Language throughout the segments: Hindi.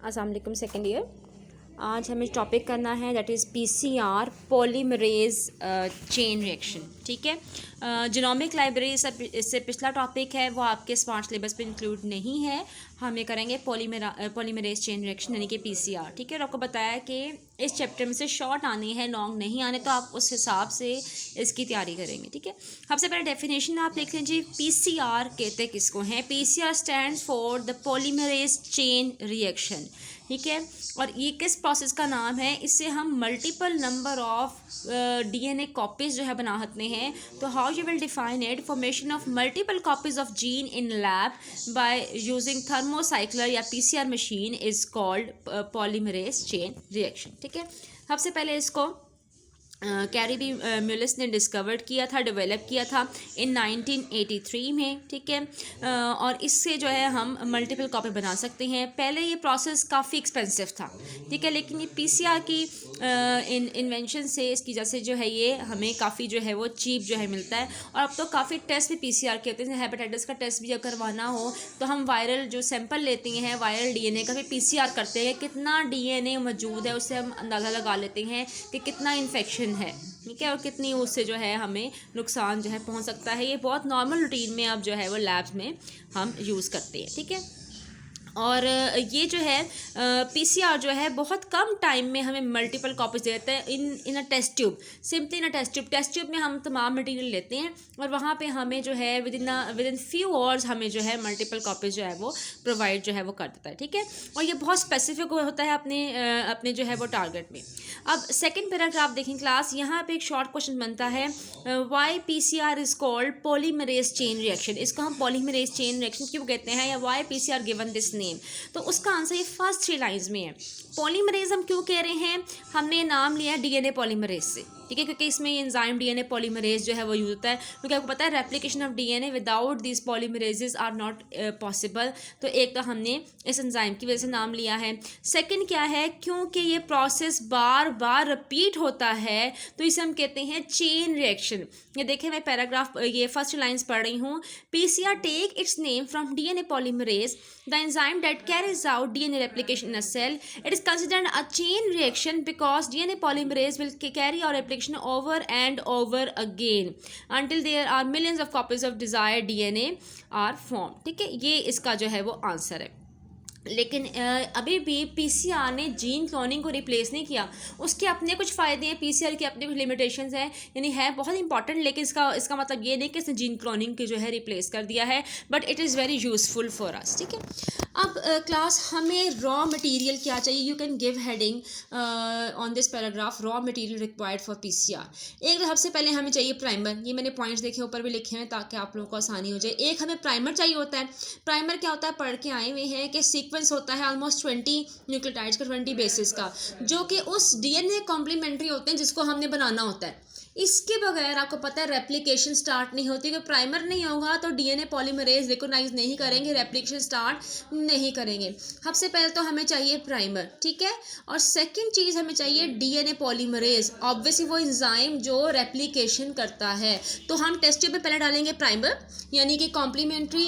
अस्सलाम वालेकुम सेकेंड ईयर। आज हमें टॉपिक करना है that is PCR polymerase chain reaction. ठीक है, जीनोमिक लाइब्रेरी इससे पिछला टॉपिक है वो आपके स्मार्ट सिलेबस पे इंक्लूड नहीं है। हम ये करेंगे पॉलीमरेज चेन रिएक्शन यानी कि पीसीआर। ठीक है, और आपको बताया कि इस चैप्टर में से शॉर्ट आने हैं, लॉन्ग नहीं आने, तो आप उस हिसाब से इसकी तैयारी करेंगे। ठीक है, सबसे पहले डेफिनेशन आप लिख लीजिए। पीसीआर कहते किसको हैं? PCR stands for the polymerase chain reaction. ठीक है, और ये किस प्रोसेस का नाम है? इससे हम multiple number of DNA copies जो है बना सकते हैं। तो how you will define it? Formation of multiple copies of gene in lab by using thermocycler या PCR machine is called polymerase chain reaction. ठीक है, सबसे पहले इसको कैरी बी म्यूलिस ने डिस्कवर्ड किया था, डेवलप किया था इन 1983 में। ठीक है, और इससे जो है हम मल्टीपल कॉपी बना सकते हैं। पहले ये प्रोसेस काफ़ी एक्सपेंसिव था। ठीक है, लेकिन ये पीसीआर की इन्वेंशन से, इसकी वजह से जो है ये हमें काफ़ी जो है वो चीप जो है मिलता है। और अब तो काफ़ी टेस्ट भी पीसीआर के होते हैं। हेपेटाइटिस का टेस्ट भी अगर करवाना हो तो हम वायरल जो सैंपल लेते हैं, वायरल डीएनए का भी पीसीआर करते हैं। कितना डीएनए मौजूद है उससे हम अंदाज़ा लगा लेते हैं कि कितना इन्फेक्शन है। ठीक है, और कितनी उससे जो है हमें नुकसान जो है पहुंच सकता है। ये बहुत नॉर्मल रूटीन में अब जो है वो लैब्स में हम यूज़ करते हैं। ठीक है, और ये जो है पीसीआर जो है बहुत कम टाइम में हमें मल्टीपल कॉपीज देता है in a test tube. Simply in a test tube में हम तमाम मटेरियल लेते हैं और वहाँ पे हमें जो है विद इन फ्यू आवर्स हमें जो है मल्टीपल कॉपीज जो है वो प्रोवाइड जो है वो कर देता है। ठीक है, और ये बहुत स्पेसिफिक होता है अपने जो है वो टारगेट में। अब सेकेंड पैराग्राफ देखें क्लास, यहाँ पे एक शॉर्ट क्वेश्चन बनता है, why PCR is called polymerase chain reaction. इसको हम पॉलीमरेज चेन रिएक्शन क्यों कहते हैं, या why PCR given this name? तो उसका आंसर ये फर्स्ट 3 लाइंस में है। पॉलीमरेज हम क्यों कह रहे हैं? हमने नाम लिया है डीएनए पॉलीमरेज से। ठीक है, क्योंकि इसमें एंजाइम डीएनए पॉलीमरेज जो है वो यूज होता है, क्योंकि आपको पता है replication of DNA without this polymerases are not possible. तो एक तो हमने इस एंजाइम की वजह से नाम लिया है। सेकंड क्या है? क्योंकि ये प्रोसेस बार बार रिपीट होता है तो इसे हम कहते हैं चेन रिएक्शन। ये देखें, मैं पैराग्राफ ये फर्स्ट लाइन्स पढ़ रही हूँ। PCR take its name from DNA polymerase, the enzyme that carries out DNA replication in a cell. It is considered a chain reaction because DNA polymerase will carry out replication over and over again until there are millions of copies of desired DNA are formed. ठीक है, ये इसका जो है वो आंसर है। लेकिन अभी भी पीसीआर ने जीन क्लोनिंग को रिप्लेस नहीं किया। उसके अपने कुछ फ़ायदे हैं, पीसीआर के अपने कुछ लिमिटेशंस हैं, यानी है बहुत इंपॉर्टेंट, लेकिन इसका मतलब ये नहीं कि इसने जीन क्लोनिंग की जो है रिप्लेस कर दिया है, but it is very useful for us. ठीक है, अब क्लास हमें रॉ मटेरियल क्या चाहिए? You can give heading on this paragraph, raw material required for PCR. एक तो सबसे पहले हमें चाहिए प्राइमर। ये मैंने पॉइंट्स देखे ऊपर भी लिखे हैं ताकि आप लोगों को आसानी हो जाए। एक हमें प्राइमर चाहिए होता है। प्राइमर क्या होता है? पढ़ के आए हुए हैं कि सीक्वेंस होता है ऑलमोस्ट 20 न्यूक्लियोटाइड्स का, 20 बेसिस का, जो कि उस डीएनए कॉम्प्लीमेंट्री होते हैं जिसको हमने बनाना होता है। इसके बगैर आपको पता है रेप्लिकेशन स्टार्ट नहीं होती। कि प्राइमर नहीं होगा तो डीएनए पॉलीमरेज रिकॉग्नाइज नहीं करेंगे, रेप्लिकेशन स्टार्ट नहीं करेंगे। सबसे पहले तो हमें चाहिए प्राइमर। ठीक है, और सेकंड चीज़ हमें चाहिए डीएनए पॉलीमरेज, ऑब्वियसली वो एंजाइम जो रेप्लिकेशन करता है। तो हम टेस्ट ट्यूब में पहले डालेंगे प्राइमर, यानी कि कॉम्प्लीमेंट्री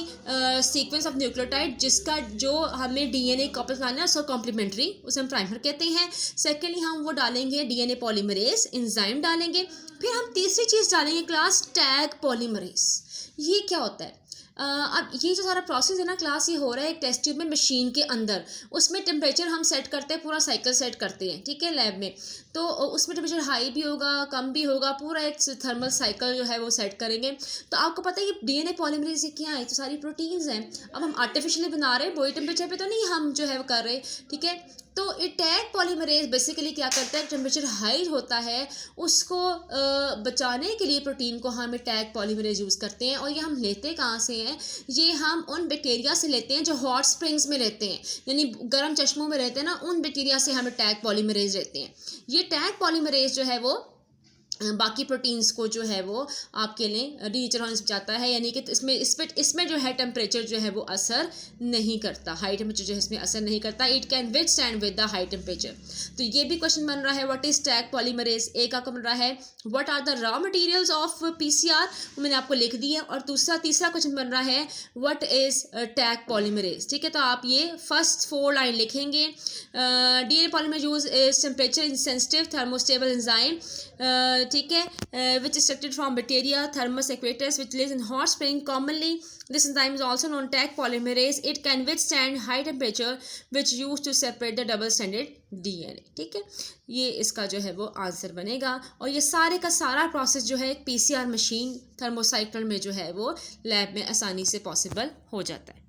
सीक्वेंस ऑफ न्यूक्लियोटाइड जिसका जो हमें डीएनए कॉपीज बनाना है उसको कॉम्प्लीमेंट्री, उसे हम प्राइमर कहते हैं। सेकेंडली हम वो डालेंगे डीएनए पॉलीमरेज एंजाइम डालेंगे। फिर हम तीसरी चीज़ डालेंगे क्लास टैग पॉलीमरेज। ये क्या होता है? अब ये जो सारा प्रोसेस है ना क्लास, ये हो रहा है एक टेस्ट ट्यूब में मशीन के अंदर। उसमें टेम्परेचर हम सेट करते हैं, पूरा साइकिल सेट करते हैं। ठीक है, लैब में तो उसमें टेम्परेचर हाई भी होगा, कम भी होगा, पूरा एक थर्मल साइकिल जो है वो सेट करेंगे। तो आपको पता है कि डीएनए पॉलीमरेज ये क्या है? तो सारी प्रोटीन्स हैं। अब हम आर्टिफिशियली बना रहे हैं, वही टेम्परेचर पे तो नहीं हम जो है वो कर रहे। ठीक है, तो ये टैग पॉलीमरेज बेसिकली क्या करता है? टेम्परेचर हाई होता है उसको बचाने के लिए प्रोटीन को हम टैग पॉलीमरेज यूज़ करते हैं। और ये हम लेते कहाँ से हैं? ये हम उन बैक्टीरिया से लेते हैं जो हॉट स्प्रिंग्स में रहते हैं, यानी गर्म चश्मों में रहते हैं ना, उन बैक्टीरिया से हम टैग पॉलीमरेज लेते हैं। ये टैग पॉलीमरेज जो है वो बाकी प्रोटीन्स को जो है वो आपके लिए डीनेचर होने से बचाता है, यानी कि इसमें जो है टेम्परेचर जो है वो असर नहीं करता, हाई टेम्परेचर जो है इसमें असर नहीं करता। It can withstand with the high temperature. तो ये भी क्वेश्चन बन रहा है, व्हाट इज टैग पॉलीमरेज। एक आपका बन रहा है what are the raw materials of PCR, मैंने आपको लिख दिया। और तीसरा क्वेश्चन बन रहा है व्हाट इज टैग पॉलीमरेज। ठीक है, तो आप ये फर्स्ट 4 लाइन लिखेंगे। DNA polymerase use is temperature insensitive thermostable enzyme, ठीक है, which is extracted from bacteria Thermus equatus which lives in hot spring commonly. This enzyme is also known tag polymerase. It can withstand high temperature which used to separate the double stranded DNA. ठीक है, ये इसका जो है वो आंसर बनेगा। और ये सारे का सारा प्रोसेस जो है पीसीआर मशीन थर्मोसाइक्ल में जो है वो लैब में आसानी से पॉसिबल हो जाता है।